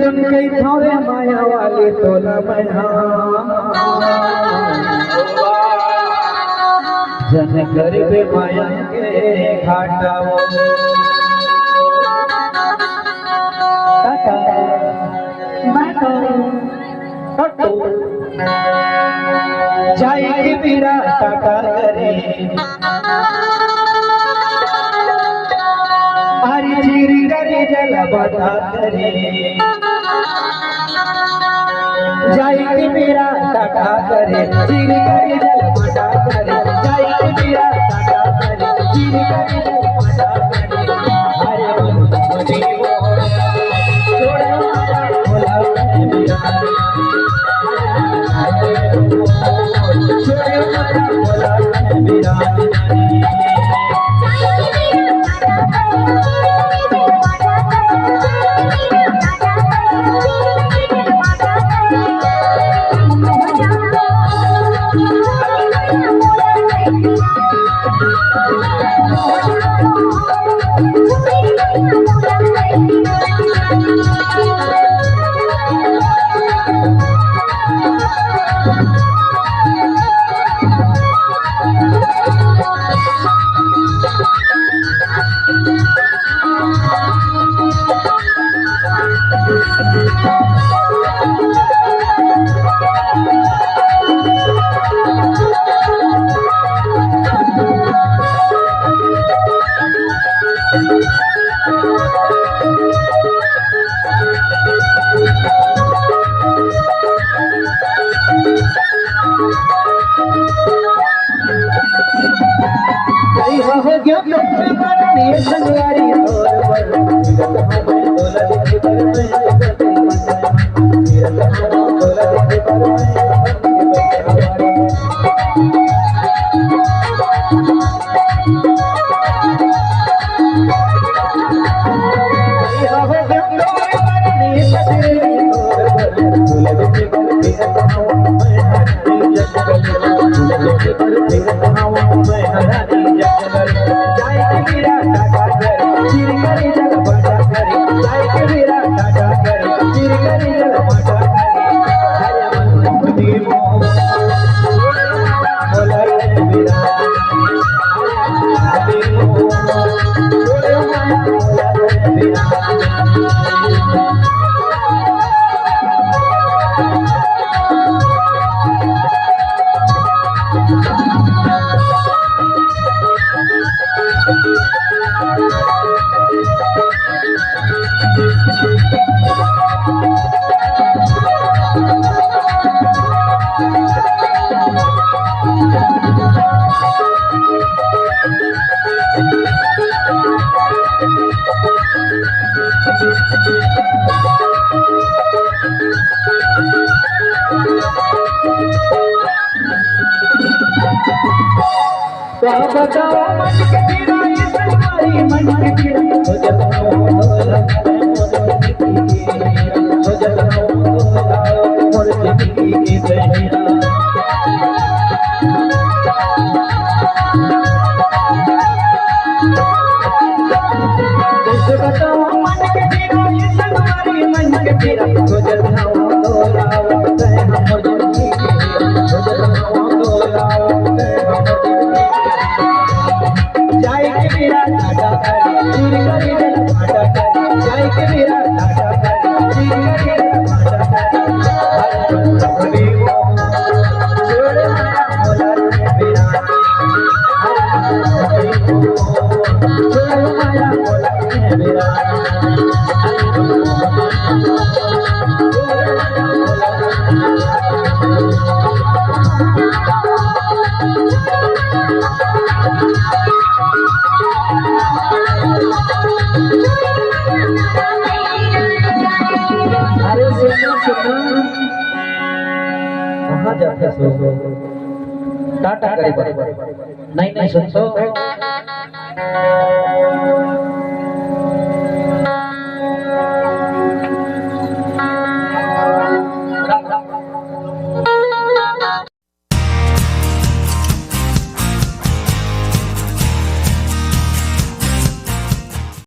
तुम कई थावे माया वाली तोला मया जन गरीबे माया के घाटाओ जाए मेरा टाटा करे हरी चीरी करे जल बता करे जाए मेरा टाटा करे चीरी करे जल बता करे जाए मेरा टाटा करे चीरी करे जल बता करे हरे बंदी वो छोड़ो मारा बोला मेरा छोड़ो मारा बोला मेरा बताओ मन के पीरा ये तुम्हारी मन के पीरा हो जताओ हो जताओ मोर जिंदगी की दहिया कैसे बताओ मन के पीरा ये तुम्हारी मन के पीरा हो जताओ हम जिंदगी हो जताओ जाए के मेरा टाटा करे चीरी करे जल भाटा करे जाए के मेरा टाटा करे चीरी करे जल भाटा करे हरे बंदी वो छोड़ माया बोला मेरा हरे बंदी वो छोड़ माया बोला मेरा कहाँ जाते सो टाटा करे नहीं नहीं सुन सो